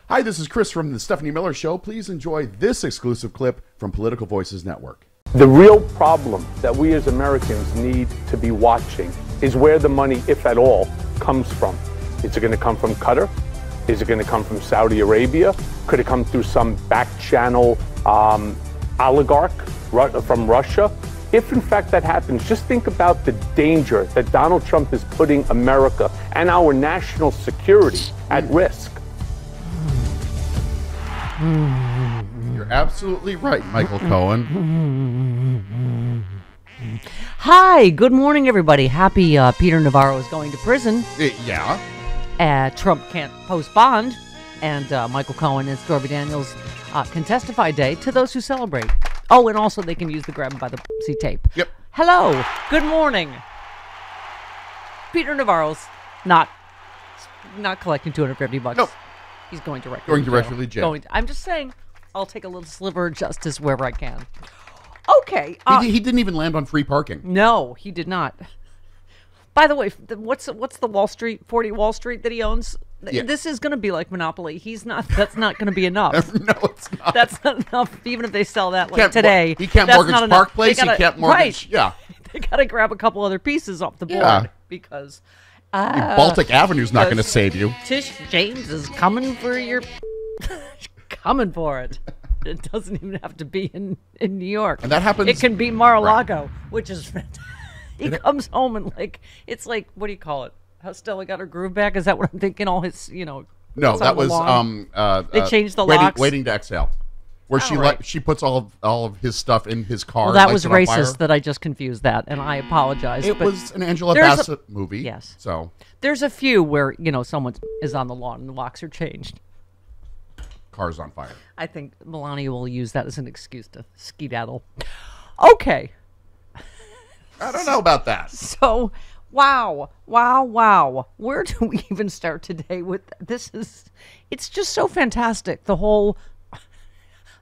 Hi, this is Chris from the Stephanie Miller Show. Please enjoy this exclusive clip from Political Voices Network. The real problem that we as Americans need to be watching is where the money, if at all, comes from. Is it going to come from Qatar? Is it going to come from Saudi Arabia? Could it come through some back channel oligarch from Russia? If in fact that happens, just think about the danger that Donald Trump is putting America and our national security at risk. You're absolutely right, Michael Cohen. Hi, good morning, everybody. Happy Peter Navarro is going to prison. Yeah. Trump can't post bond, and Michael Cohen and Stormy Daniels can testify day to those who celebrate. Oh, and also they can use the grab 'em by the see tape. Yep. Hello, good morning. Peter Navarro's not collecting $250. Nope. He's going directly to jail. I'm just saying, I'll take a little sliver of justice wherever I can. Okay. He didn't even land on free parking. No, he did not. By the way, what's the Wall Street 40 Wall Street that he owns? Yeah. This is going to be like Monopoly. That's not going to be enough. No, it's not. That's not enough. Even if they sell that like today, he can't mortgage Park Place. He can't mortgage. Right. Yeah. They got to grab a couple other pieces off the board because Baltic Avenue's not going to save you. Tish James is coming for your coming for it. It doesn't even have to be in New York. And that happens. It can be Mar-a-Lago, which is fantastic. He comes home and it's like, what do you call it? How Stella got her groove back? Is that what I'm thinking? All his, No, that was they changed the locks. Waiting to Exhale, where she puts all of his stuff in his car. Well, that was racist. That I just confused that, and I apologize. It was an Angela Bassett movie. Yes. So there's a few where someone is on the lawn and the locks are changed. Car's on fire. I think Melania will use that as an excuse to skedaddle. Okay. I don't know about that. So, wow. Where do we even start today with this? It's just so fantastic. The whole,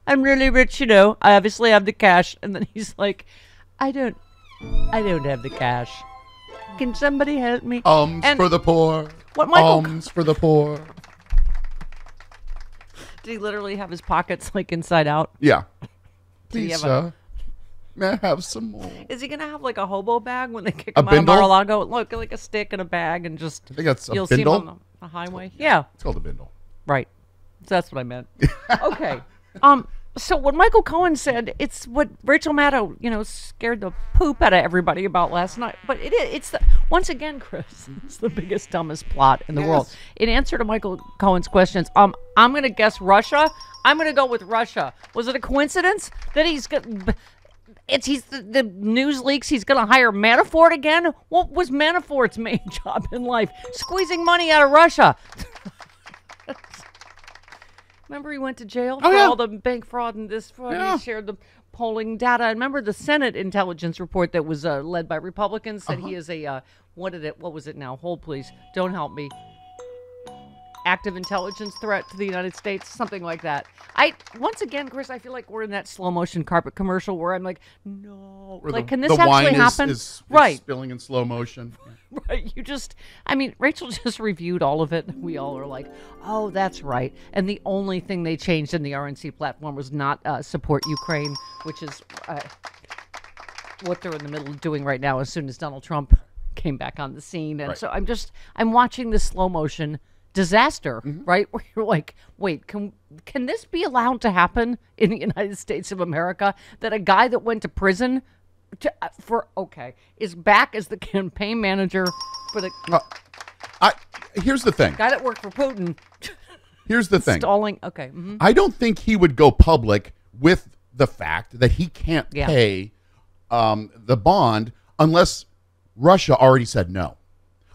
I'm really rich, I obviously have the cash. And then he's like, I don't have the cash. Can somebody help me? For the poor. What, Michael? Alms for the poor. Did he literally have his pockets like inside out? Yeah. Please, sir. May I have some more? Is he gonna have like a hobo bag when they kick him out bindle? of Mar-a-Lago? Look, like a stick and a bag, and just I think that's a you'll bindle. see him on the highway. Yeah, it's called a bindle. Right. So that's what I meant. Okay. So what Michael Cohen said, it's what Rachel Maddow, scared the poop out of everybody about last night. But once again, Chris, it's the biggest, dumbest plot in the world. In answer to Michael Cohen's questions, I'm going to guess Russia. I'm going to go with Russia. Was it a coincidence that the news leaks he's going to hire Manafort again? What was Manafort's main job in life? Squeezing money out of Russia. Remember he went to jail for all the bank fraud and this fraud. Yeah. He shared the polling data. I remember the Senate intelligence report that was led by Republicans said he is a, what was it now? Hold please. Don't help me. Active intelligence threat to the United States, something like that. Once again, Chris, I feel like we're in that slow motion carpet commercial where I'm like, no, can this actually happen? Is right, spilling in slow motion. Right, Rachel just reviewed all of it. We all are like, oh, that's right. And the only thing they changed in the RNC platform was not support Ukraine, which is what they're in the middle of doing right now. As soon as Donald Trump came back on the scene, and so I'm watching this slow motion disaster, right? Where you're like, wait, can this be allowed to happen in the United States of America? That a guy that went to prison is back as the campaign manager for the here's the thing. Guy that worked for Putin. Here's the thing. Stalling. Okay. Mm-hmm. I don't think he would go public with the fact that he can't pay the bond unless Russia already said no.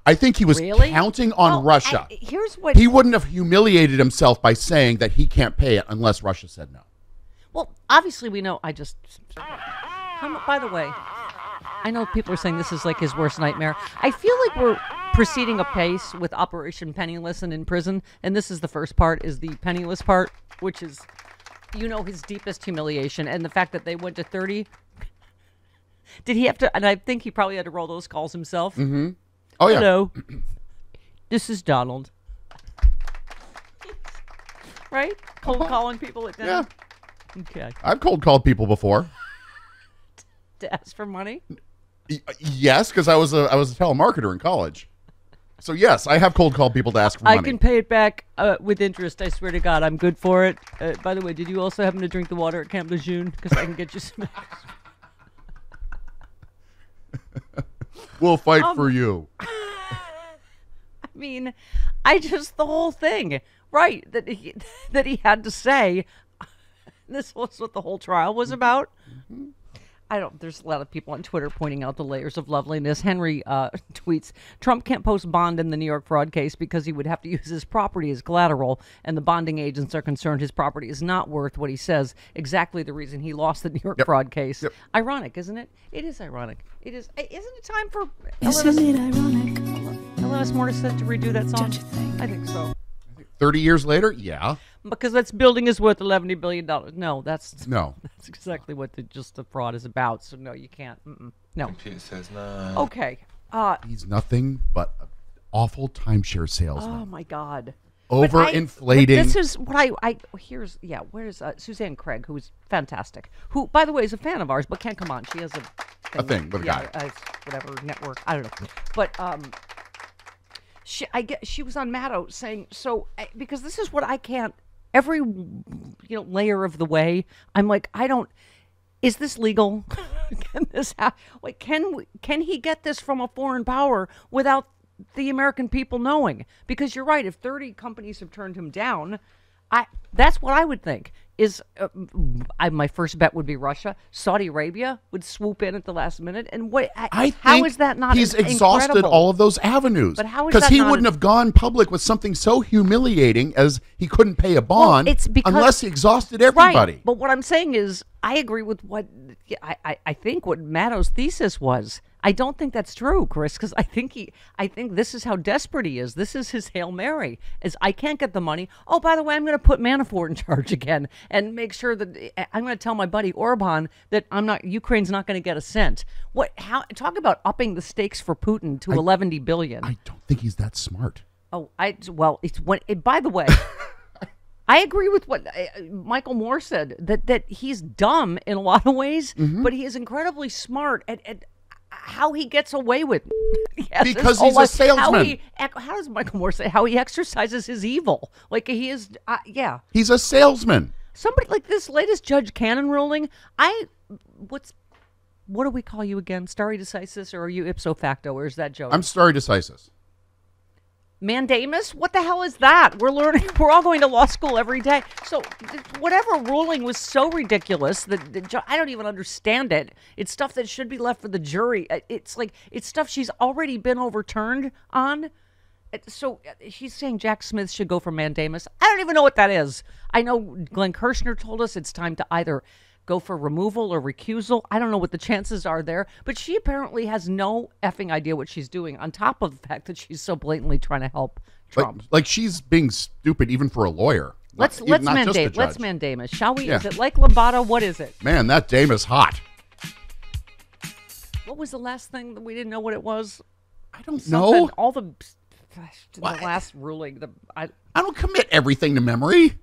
I think he was counting on Russia. Here's what he wouldn't have humiliated himself by saying that he can't pay it unless Russia said no. Well, obviously we know. By the way, I know people are saying this is like his worst nightmare. I feel like we're proceeding apace with Operation Penniless and in prison, and this is the first part, is the penniless part, which is, his deepest humiliation, and the fact that they went to 30. Did he have to? And I think he probably had to roll those calls himself. Mm-hmm. Oh, yeah. Hello. This is Donald. right? Cold calling people at dinner. Yeah. Okay. I've cold called people before. To ask for money? Yes, because I was a telemarketer in college. So yes, I have cold called people to ask for money. I can pay it back with interest. I swear to God, I'm good for it. By the way, did you also happen to drink the water at Camp Lejeune? Because I can get you some. We'll fight for you. I mean, the whole thing, right? That he had to say. This was what the whole trial was about. Mm-hmm. There's a lot of people on Twitter pointing out the layers of loveliness. Henry tweets, Trump can't post bond in the New York fraud case because he would have to use his property as collateral, and the bonding agents are concerned his property is not worth what he says, exactly the reason he lost the New York fraud case. Yep. Ironic, isn't it? It is ironic. It is. Isn't it time for Isn't it ironic? Alanis Morissette to redo that song? I think so. 30 years later? Yeah. Because that building is worth $11 billion. No, that's exactly what the fraud is about. So no, you can't. No. Says no. Okay. He's nothing but an awful timeshare salesman. Oh my God. Overinflating. This is what where's Suzanne Craig, who's fantastic, who, by the way, is a fan of ours, but can't come on. She has a thing with a guy. Whatever network. I don't know. But she was on Maddow saying, because this is what I can't, every layer of the way, I'm like, is this legal? Can this can he get this from a foreign power without the American people knowing? Because you're right, if 30 companies have turned him down, that's what I would think. My first bet would be Russia. Saudi Arabia would swoop in at the last minute. And how is that not he's exhausted incredible? All of those avenues. But how is because that he wouldn't have gone public with something so humiliating as he couldn't pay a bond unless he exhausted everybody. Right. But what I'm saying is, I agree with what I think what Maddow's thesis was. I don't think that's true, Chris, because I think this is how desperate he is. This is his Hail Mary, is I can't get the money. Oh, by the way, I'm going to put Manafort in charge again and make sure that I'm going to tell my buddy Orban that Ukraine's not going to get a cent. Talk about upping the stakes for Putin to $11 billion. I don't think he's that smart. Oh, by the way, I agree with what Michael Moore said, that he's dumb in a lot of ways, but he is incredibly smart at how he gets away with it. Because he's a salesman. How does Michael Moore say how he exercises his evil? Like he is, He's a salesman. Somebody like this latest Judge Cannon ruling. What do we call you again? Stare decisis, or are you ipso facto? Or is that Joe? I'm stare decisis. Mandamus? What the hell is that? We're learning. We're all going to law school every day. So whatever ruling was so ridiculous that I don't even understand it. It's stuff that should be left for the jury. It's stuff she's already been overturned on. So she's saying Jack Smith should go for mandamus. I don't even know what that is. I know Glenn Kirshner told us it's time to either go for removal or recusal. I don't know what the chances are there, but she apparently has no effing idea what she's doing, on top of the fact that she's so blatantly trying to help Trump. Like she's being stupid even for a lawyer. Let's mandamus, shall we? Yeah. Is it like Lobato? What is it? Man, that dame is hot. What was the last thing that we didn't know what it was? I don't know. All the last ruling. I don't commit everything to memory.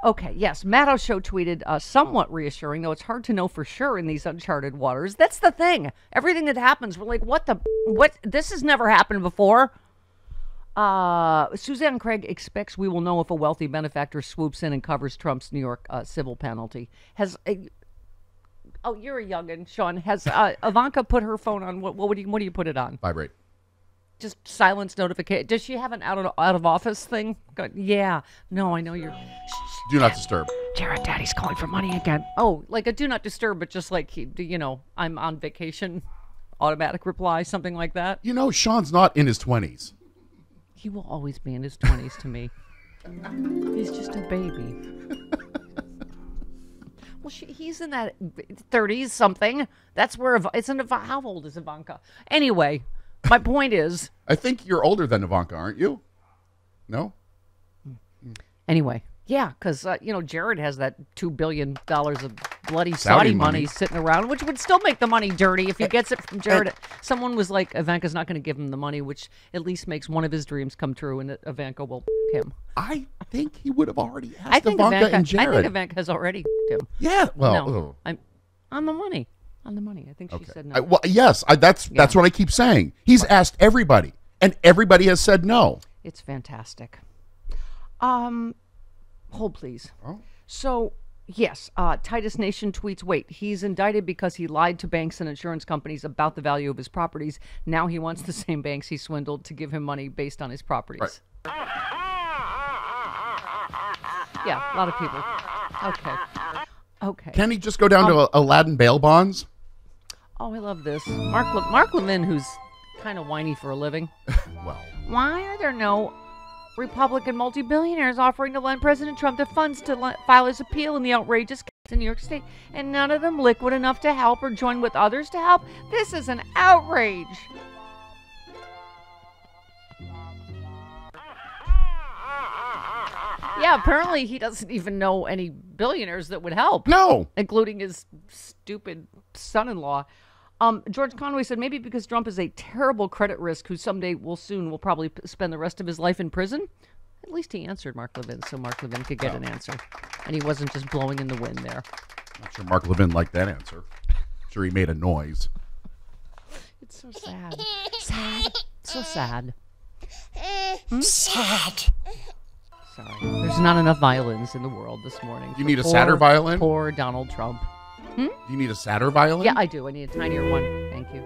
Okay, yes. Maddow Show tweeted, somewhat reassuring, though it's hard to know for sure in these uncharted waters. That's the thing. Everything that happens, we're like, what? This has never happened before. Suzanne Craig expects we will know if a wealthy benefactor swoops in and covers Trump's New York civil penalty. You're a youngin', Sean. Has Ivanka put her phone on? What do you put it on? Vibrate. Just silence notification. Does she have an out of office thing? Yeah. No, I know you're. Do not disturb. Jared, Daddy's calling for money again. Oh, like a do not disturb, but just like I'm on vacation. Automatic reply, something like that. Sean's not in his 20s. He will always be in his 20s to me. He's just a baby. Well, he's in that 30s something. That's where how old is Ivanka? Anyway. My point is... I think you're older than Ivanka, aren't you? No? Anyway, yeah, because, Jared has that $2 billion of bloody Saudi money sitting around, which would still make the money dirty if he gets it from Jared. Someone was like, Ivanka's not going to give him the money, which at least makes one of his dreams come true, and Ivanka will him. I think he would have already asked Ivanka and Jared. I think Ivanka's already him. Yeah, well, no, I'm on the money. On the money. I think she said no. Yes, that's what I keep saying. He's asked everybody, and everybody has said no. It's fantastic. Hold, please. Oh. So, yes, Titus Nation tweets, wait, he's indicted because he lied to banks and insurance companies about the value of his properties. Now he wants the same banks he swindled to give him money based on his properties. Right. Yeah, a lot of people. Okay. Can he just go down to Aladdin bail bonds? Oh, I love this. Mark Levin, who's kind of whiny for a living. Well. Why are there no Republican multi-billionaires offering to lend President Trump the funds to file his appeal in the outrageous case in New York State, and none of them liquid enough to help or join with others to help? This is an outrage. Yeah, apparently he doesn't even know any billionaires that would help. No. Including his stupid son-in-law. George Conway said maybe because Trump is a terrible credit risk who someday will probably spend the rest of his life in prison. At least he answered Mark Levin so Mark Levin could get an answer. And he wasn't just blowing in the wind there. Not sure Mark Levin liked that answer. Sure he made a noise. It's so sad. Sad. So sad. Sad. Sorry. There's not enough violins in the world this morning. You need a sadder violin? Poor Donald Trump. Do you need a sadder violin? Yeah, I do. I need a tinier one. Thank you.